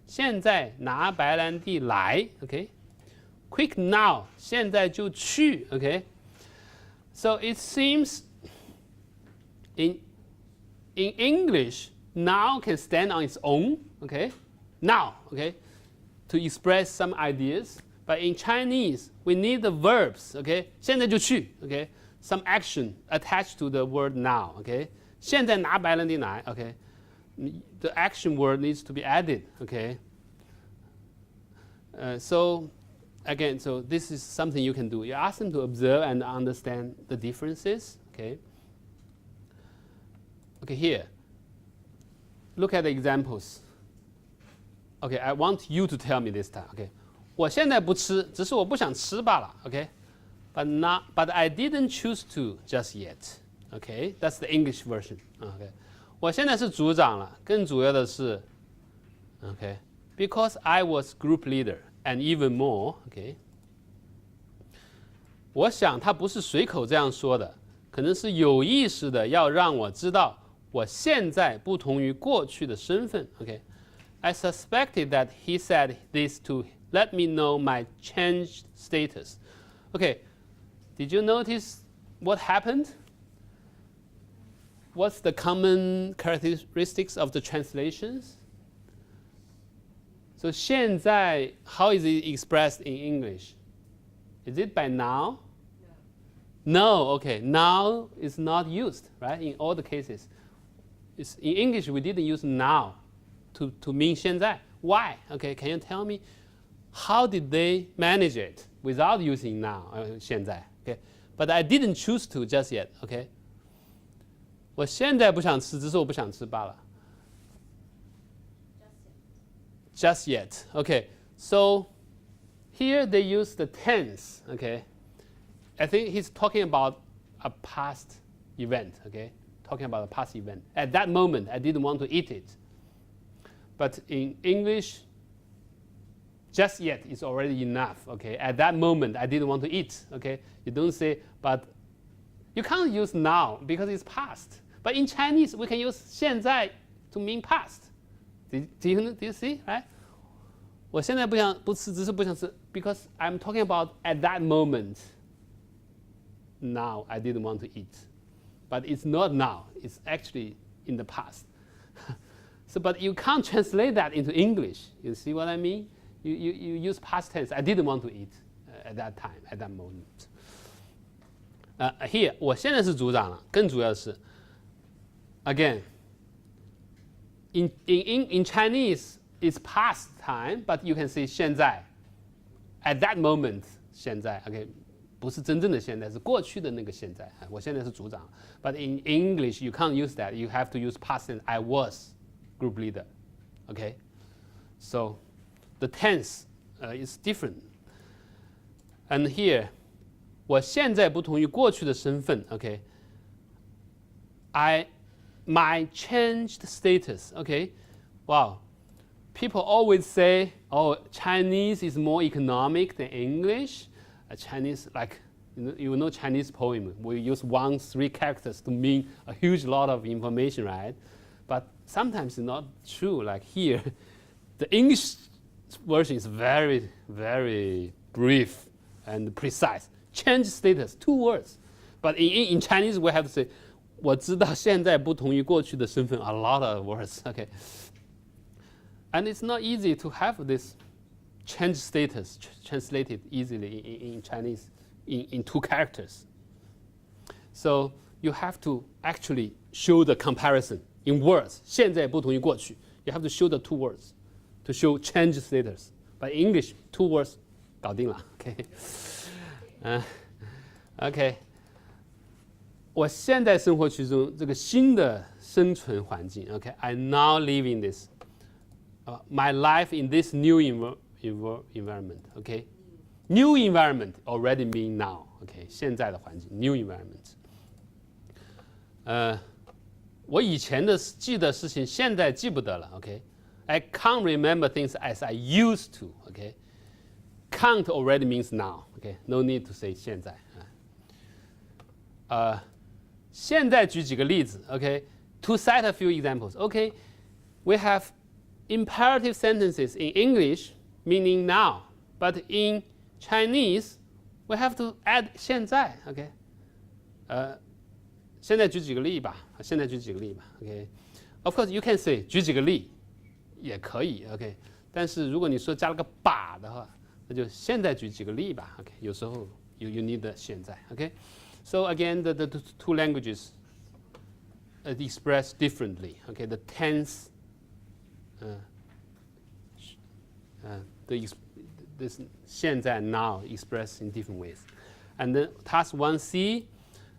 现在拿白兰地来 ，OK。Quick now， 现在就去 ，OK。So it seems in English, now can stand on its own, okay? Now, okay, to express some ideas. But in Chinese, we need the verbs, okay? 现在就去 okay? Some action attached to the word now, okay? 现在拿白兰地来 okay? The action word needs to be added, okay? So again, so this is something you can do. You ask them to observe and understand the differences, okay? Okay, here. Look at the examples. Okay, I want you to tell me this time, okay? 我现在不吃，只是我不想吃罢了 okay? But I didn't choose to just yet, okay? That's the English version, okay? 我现在是组长了，更主要的是 okay? Because I was group leader and even more, okay? 我想他不是随口这样说的，可能是有意识的要让我知道我现在不同于过去的身份 okay? I suspected that he said this to let me know my changed status. Okay, did you notice what happened? What's the common characteristics of the translations? So 现在, how is it expressed in English? Is it by now? No, okay, now is not used, right, in all the cases. In English, we didn't use now to mean 现在. Why? Okay, can you tell me? How did they manage it without using now, 现在 okay? But I didn't choose to just yet, okay? 我现在不想吃，只是我不想吃罢了。Just yet, okay. So here they use the tense, okay? I think he's talking about a past event, okay? Talking about a past event. At that moment, I didn't want to eat it. But in English, just yet is already enough, okay? At that moment, I didn't want to eat, okay? You don't say, but you can't use now because it's past. But in Chinese, we can use 现在 to mean past. Do you see, right? 我现在不吃，只是不想吃 because I'm talking about at that moment. Now, I didn't want to eat. But it's not now. It's actually in the past. So, but you can't translate that into English. You see what I mean? You use past tense. I didn't want to eat at that time, at that moment. Here, 我现在是组长了，更主要的是 again, in Chinese, it's past time, but you can say 现在 at that moment, 现在 okay? 不是真正的现在，是过去的那个现在。我现在是组长。But in English, you can't use that. You have to use past tense. I was group leader. Okay? So the tense is different. And here, 我现在不同于过去的身份。Okay? My changed status. Okay? Wow. People always say, oh, Chinese is more economic than English. Chinese, like, you know Chinese poem, we use Wang's 3 characters to mean a huge lot of information, right? But sometimes it's not true. Like here, the English version is very, very brief and precise. Change status, 2 words. But in Chinese, we have to say, 我知道现在不同于过去的身份, a lot of words, okay? And it's not easy to have this change status translated easily in Chinese in 2 characters. So you have to actually show the comparison in words. 现在不同于过去. You have to show the 2 words to show change status. But in English, 2 words 搞定了. Okay. Okay. 我现在生活其中这个新的生存环境. Okay. I now live in this. My life in this new environment, okay? New environment already mean now, okay? 现在的环境 new environment. 我以前的记的事情现在记不得了 okay? I can't remember things as I used to, okay? Can't already means now, okay? No need to say 现在. 现在举几个例子 okay? To cite a few examples, okay? We have imperative sentences in English meaning now, but in Chinese we have to add 现在 OK 现在举几个例吧 OK Of course you can say 举几个例也可以 OK 但是如果你说加了个把的话那就现在举几个例吧 OK 有时候 you need the 现在 OK So again the two languages express differently OK the tense this 现在 now expressed in different ways. And then task 1C,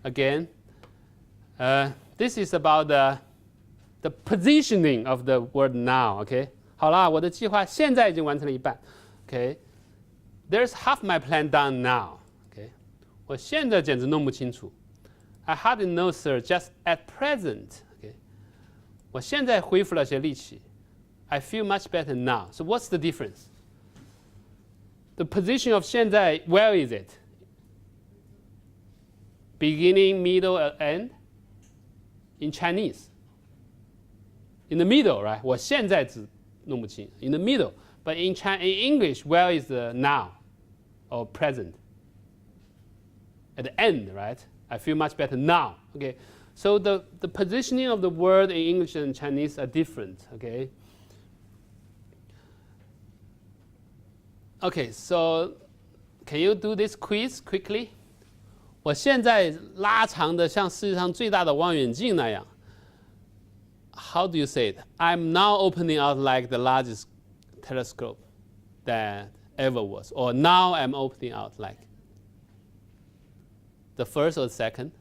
again, this is about the positioning of the word now. Okay, 好啦，我的计划现在已经完成了一半。Okay, there's half my plan done now. Okay, 我现在简直弄不清楚。I hardly know, sir, just at present. Okay, 我现在恢复了些力气。I feel much better now. So what's the difference? The position of 现在, where is it? Beginning, middle, end? In Chinese. In the middle, right? 我现在只弄不清 In the middle. But in English, where is the now or present? At the end, right? I feel much better now. Okay. So the positioning of the word in English and Chinese are different. Okay. Okay, so can you do this quiz quickly? 我现在拉长的像世界上最大的望远镜那样。How do you say it? I'm now opening out like the largest telescope that ever was. Or now I'm opening out like the first or the second?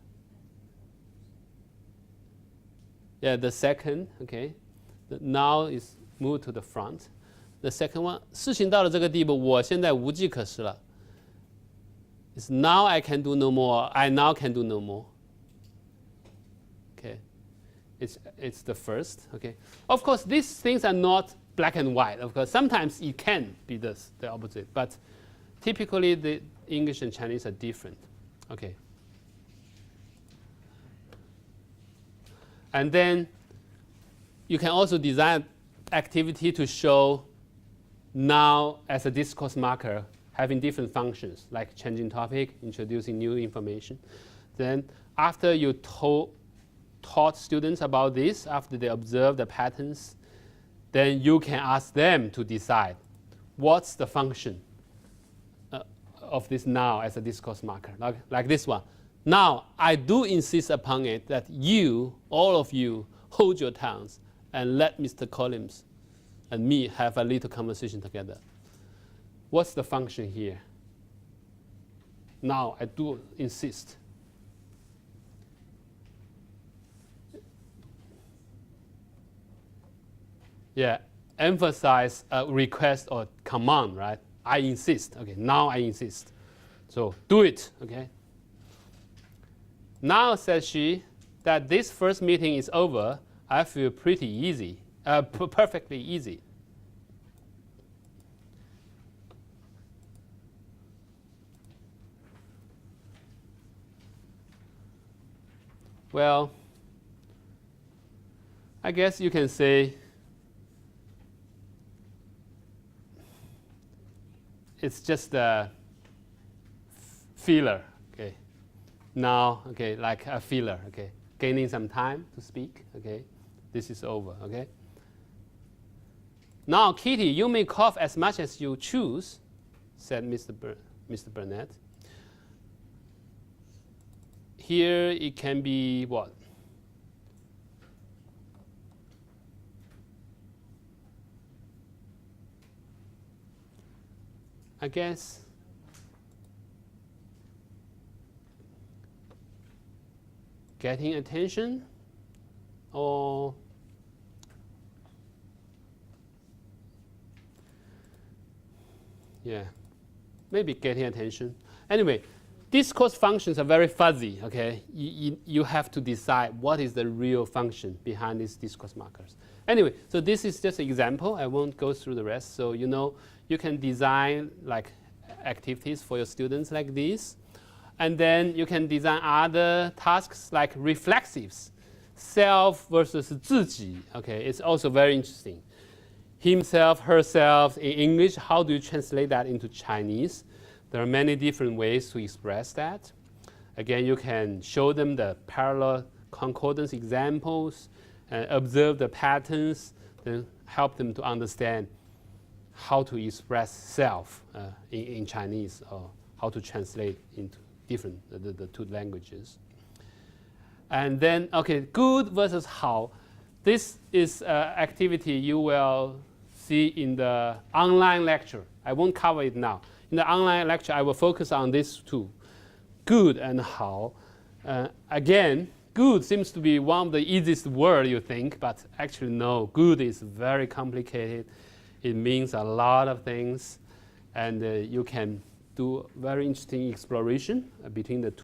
Yeah, the second, okay. Now is moved to the front. The second one, 事情到了这个地步，我现在无计可施了。It's now I can do no more. I now can do no more. Okay, it's the first. Okay, of course these things are not black and white. Of course sometimes it can be the opposite, but typically the English and Chinese are different. Okay, and then you can also design activity to show now as a discourse marker having different functions like changing topic, introducing new information. Then after you taught students about this, after they observe the patterns, then you can ask them to decide what's the function of this now as a discourse marker, like this one. Now I do insist upon it that you, all of you, hold your tongues and let Mr. Collins and me have a little conversation together. What's the function here? Now I do insist. Yeah, emphasize a request or command, right? I insist. Okay, now I insist. So do it, okay? Now, says she, that this first meeting is over, I feel pretty easy. Perfectly easy. Well, I guess you can say it's just a filler, okay? Now, okay, like a filler, okay? Gaining some time to speak, okay? This is over, okay? Now, Kitty, you may cough as much as you choose, said Mr. Burnett. Here it can be what? I guess getting attention or yeah, maybe getting attention. Anyway, discourse functions are very fuzzy, okay? You have to decide what is the real function behind these discourse markers. Anyway, so this is just an example. I won't go through the rest. So you know, you can design like activities for your students like this. And then you can design other tasks like reflexives, self versus 自己, okay? It's also very interesting. himself, herself in English. How do you translate that into Chinese? There are many different ways to express that. Again, you can show them the parallel concordance examples and observe the patterns, then help them to understand how to express self in Chinese, or how to translate into different the two languages. And then, okay, good versus how. This is activity you will see in the online lecture. I won't cover it now. In the online lecture, I will focus on these two, good and how. Again, good seems to be one of the easiest words you think, but actually no, good is very complicated. It means a lot of things, and you can do very interesting exploration between the two.